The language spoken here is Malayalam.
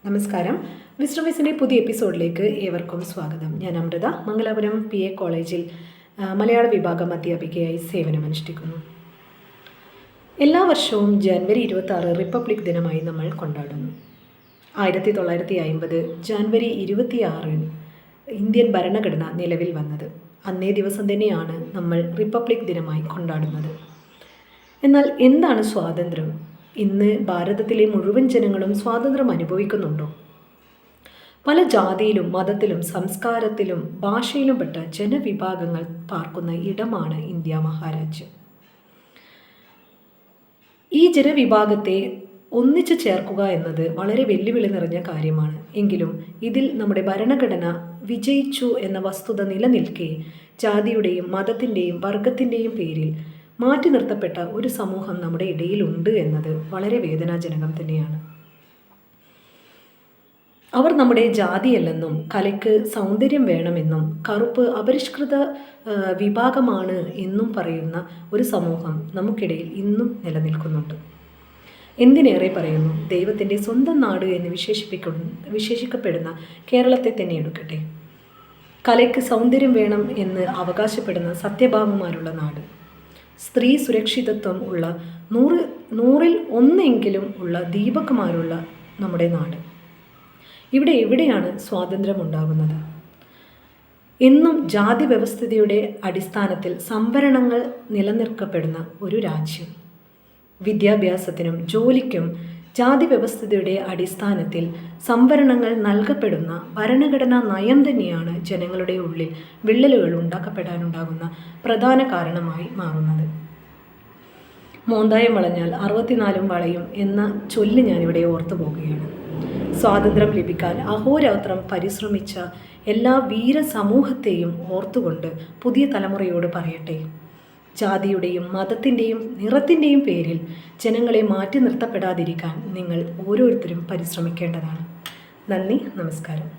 നമസ്കാരം. വിസ്ഡം പുതിയ എപ്പിസോഡിലേക്ക് ഏവർക്കും സ്വാഗതം. ഞാൻ അമൃത, മംഗലാപുരം PA കോളേജിൽ മലയാള വിഭാഗം അധ്യാപികയായി സേവനമനുഷ്ഠിക്കുന്നു. എല്ലാ വർഷവും ജനുവരി 26 റിപ്പബ്ലിക് ദിനമായി നമ്മൾ കൊണ്ടാടുന്നു. 1950 ജനുവരി 26 ഇന്ത്യൻ ഭരണഘടന നിലവിൽ വന്നത്. അന്നേ ദിവസം തന്നെയാണ് നമ്മൾ റിപ്പബ്ലിക് ദിനമായി കൊണ്ടാടുന്നത്. എന്നാൽ എന്താണ് സ്വാതന്ത്ര്യം? ഇന്ന് ഭാരതത്തിലെ മുഴുവൻ ജനങ്ങളും സ്വാതന്ത്ര്യം അനുഭവിക്കുന്നുണ്ടോ? പല ജാതിയിലും മതത്തിലും സംസ്കാരത്തിലും ഭാഷയിലും പെട്ട ജനവിഭാഗങ്ങൾ പാർക്കുന്ന ഇടമാണ് ഇന്ത്യ മഹാരാജ്യം. ഈ ജനവിഭാഗത്തെ ഒന്നിച്ചു ചേർക്കുക എന്നത് വളരെ വെല്ലുവിളി നിറഞ്ഞ കാര്യമാണ്. എങ്കിലും ഇതിൽ നമ്മുടെ ഭരണഘടന വിജയിച്ചു എന്ന വസ്തുത നിലനിൽക്കെ ജാതിയുടെയും മതത്തിൻ്റെയും വർഗത്തിൻ്റെയും പേരിൽ മാറ്റി നിർത്തപ്പെട്ട ഒരു സമൂഹം നമ്മുടെ ഇടയിലുണ്ട് എന്നത് വളരെ വേദനാജനകം തന്നെയാണ്. അവർ നമ്മുടെ ജാതിയല്ലെന്നും കലയ്ക്ക് സൗന്ദര്യം വേണമെന്നും കറുപ്പ് അപരിഷ്കൃത വിഭാഗമാണ് എന്നും പറയുന്ന ഒരു സമൂഹം നമുക്കിടയിൽ ഇന്നും നിലനിൽക്കുന്നുണ്ട്. എന്തിനേറെ പറയുന്നു, ദൈവത്തിൻ്റെ സ്വന്തം നാട് എന്ന് വിശേഷിക്കപ്പെടുന്ന കേരളത്തെ തന്നെ എടുക്കട്ടെ. കലയ്ക്ക് സൗന്ദര്യം വേണം എന്ന് അവകാശപ്പെടുന്ന സത്യഭാമമാരുള്ള നാട്, സ്ത്രീ സുരക്ഷിതത്വം ഉള്ള നൂറിൽ ഒന്നെങ്കിലും ഉള്ള ദീപകമാരുള്ള നമ്മുടെ നാട്. ഇവിടെ എവിടെയാണ് സ്വാതന്ത്ര്യം ഉണ്ടാകുന്നത്? എന്നും ജാതി വ്യവസ്ഥിതിയുടെ അടിസ്ഥാനത്തിൽ സംവരണങ്ങൾ നിലനിർത്തപ്പെടുന്ന ഒരു രാജ്യം. വിദ്യാഭ്യാസത്തിനും ജോലിക്കും ജാതി വ്യവസ്ഥിതിയുടെ അടിസ്ഥാനത്തിൽ സംവരണങ്ങൾ നൽകപ്പെടുന്ന ഭരണഘടനാ നയം തന്നെയാണ് ജനങ്ങളുടെ ഉള്ളിൽ വിള്ളലുകൾ ഉണ്ടാക്കപ്പെടാനുണ്ടാകുന്ന പ്രധാന കാരണമായി മാറുന്നത്. മോന്തായം വളഞ്ഞാൽ 64 വളയും എന്ന ചൊല്ല് ഞാനിവിടെ ഓർത്തു പോകുകയാണ്. സ്വാതന്ത്ര്യം ലഭിക്കാൻ അഹോരാത്രം പരിശ്രമിച്ച എല്ലാ വീര സമൂഹത്തെയും ഓർത്തുകൊണ്ട് പുതിയ തലമുറയോട് പറയട്ടെ, ജാതിയുടെയും മതത്തിൻ്റെയും നിറത്തിൻ്റെയും പേരിൽ ജനങ്ങളെ മാറ്റി നിർത്തപ്പെടാതിരിക്കാൻ നിങ്ങൾ ഓരോരുത്തരും പരിശ്രമിക്കേണ്ടതാണ്. നന്ദി, നമസ്കാരം.